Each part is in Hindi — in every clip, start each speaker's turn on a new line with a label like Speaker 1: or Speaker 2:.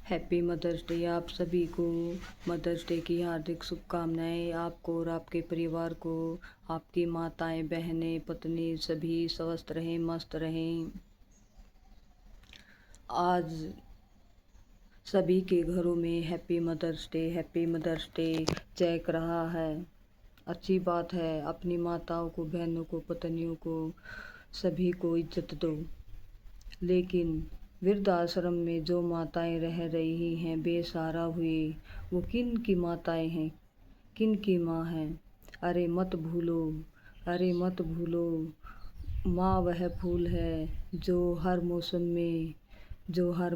Speaker 1: हैप्पी मदर्स डे आप सभी को। मदर्स डे की हार्दिक शुभकामनाएं आपको और आपके परिवार को। आपकी माताएं, बहनें, पत्नी सभी स्वस्थ रहें, मस्त रहें। आज सभी के घरों में हैप्पी मदर्स डे चैक रहा है। अच्छी बात है। अपनी माताओं को, बहनों को, पत्नियों को, सभी को इज्जत दो। लेकिन वृद्धाश्रम में जो माताएं रह रही हैं बेसहारा हुई, वो किन की माताएं हैं, किन की माँ हैं। अरे मत भूलो, अरे मत भूलो, माँ वह फूल है जो हर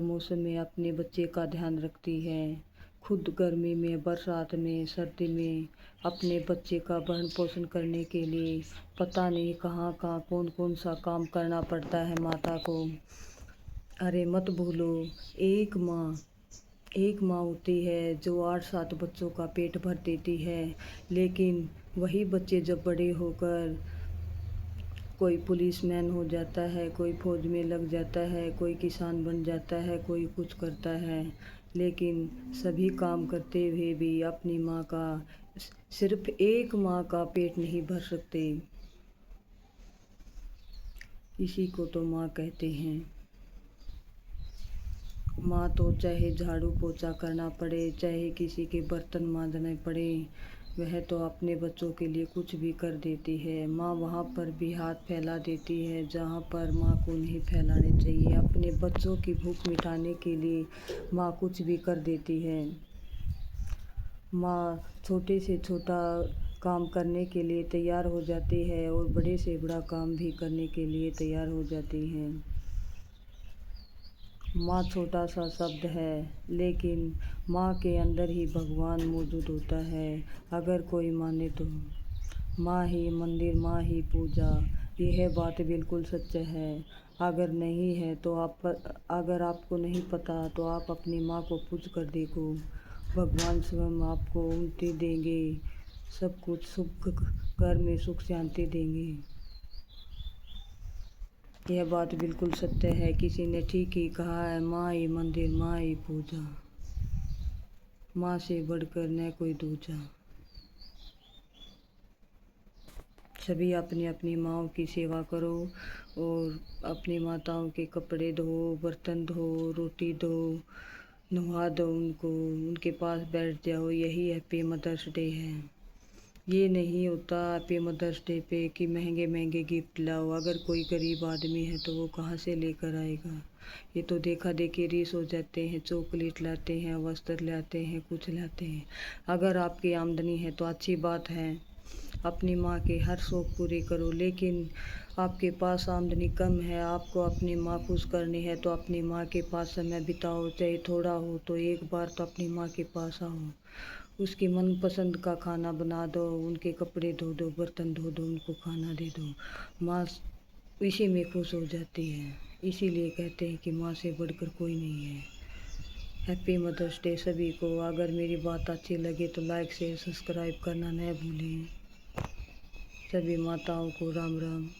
Speaker 1: मौसम में अपने बच्चे का ध्यान रखती है। खुद गर्मी में, बरसात में, सर्दी में अपने बच्चे का भरण पोषण करने के लिए पता नहीं कहाँ कहाँ कौन कौन सा काम करना पड़ता है माता को। अरे मत भूलो, एक माँ होती है जो 8-7 बच्चों का पेट भर देती है। लेकिन वही बच्चे जब बड़े होकर कोई पुलिसमैन हो जाता है, कोई फौज में लग जाता है, कोई किसान बन जाता है, कोई कुछ करता है, लेकिन सभी काम करते हुए भी अपनी माँ का, सिर्फ एक माँ का पेट नहीं भर सकते। इसी को तो माँ कहते हैं। माँ तो चाहे झाड़ू पोछा करना पड़े, चाहे किसी के बर्तन मांजने पड़े, वह तो अपने बच्चों के लिए कुछ भी कर देती है। माँ वहाँ पर भी हाथ फैला देती है जहाँ पर माँ को नहीं फैलाने चाहिए। अपने बच्चों की भूख मिटाने के लिए माँ कुछ भी कर देती है। माँ छोटे से छोटा काम करने के लिए तैयार हो जाती है और बड़े से बड़ा काम भी करने के लिए तैयार हो जाती है। माँ छोटा सा शब्द है, लेकिन माँ के अंदर ही भगवान मौजूद होता है। अगर कोई माने तो माँ ही मंदिर, माँ ही पूजा, यह बात बिल्कुल सच है। अगर नहीं है तो अगर आपको नहीं पता तो आप अपनी माँ को पूछ कर देखो। भगवान स्वयं आपको उन्नति देंगे, सब कुछ सुख, घर में सुख शांति देंगे। यह बात बिल्कुल सत्य है। किसी ने ठीक ही कहा है, माँ ही मंदिर, माँ ही पूजा, माँ से बढ़कर न कोई दूजा। सभी अपनी अपनी माँओं की सेवा करो और अपनी माताओं के कपड़े धो, बर्तन धो, रोटी दो, नहा दो उनको, उनके पास बैठ जाओ। यही हैप्पी मदर्स डे है। ये नहीं होता हैप्पी मदर्स डे पे कि महंगे महंगे गिफ्ट लाओ। अगर कोई गरीब आदमी है तो वो कहाँ से लेकर आएगा। ये तो देखा देखी रीस हो जाते हैं, चॉकलेट लाते हैं, वस्त्र लाते हैं, कुछ लाते हैं। अगर आपकी आमदनी है तो अच्छी बात है, अपनी माँ के हर शौक़ पूरे करो। लेकिन आपके पास आमदनी कम है, आपको अपनी माँ खुश करनी है तो अपनी माँ के पास समय बिताओ। चाहे थोड़ा हो तो एक बार तो अपनी माँ के पास आओ, उसकी मनपसंद का खाना बना दो, उनके कपड़े धो दो, बर्तन धो दो, उनको खाना दे दो। माँ इसी में खुश हो जाती है। इसीलिए कहते हैं कि माँ से बढ़कर कोई नहीं है। हैप्पी मदर्स डे सभी को। अगर मेरी बात अच्छी लगे तो लाइक शेयर सब्सक्राइब करना न भूलें। सभी माताओं को राम राम।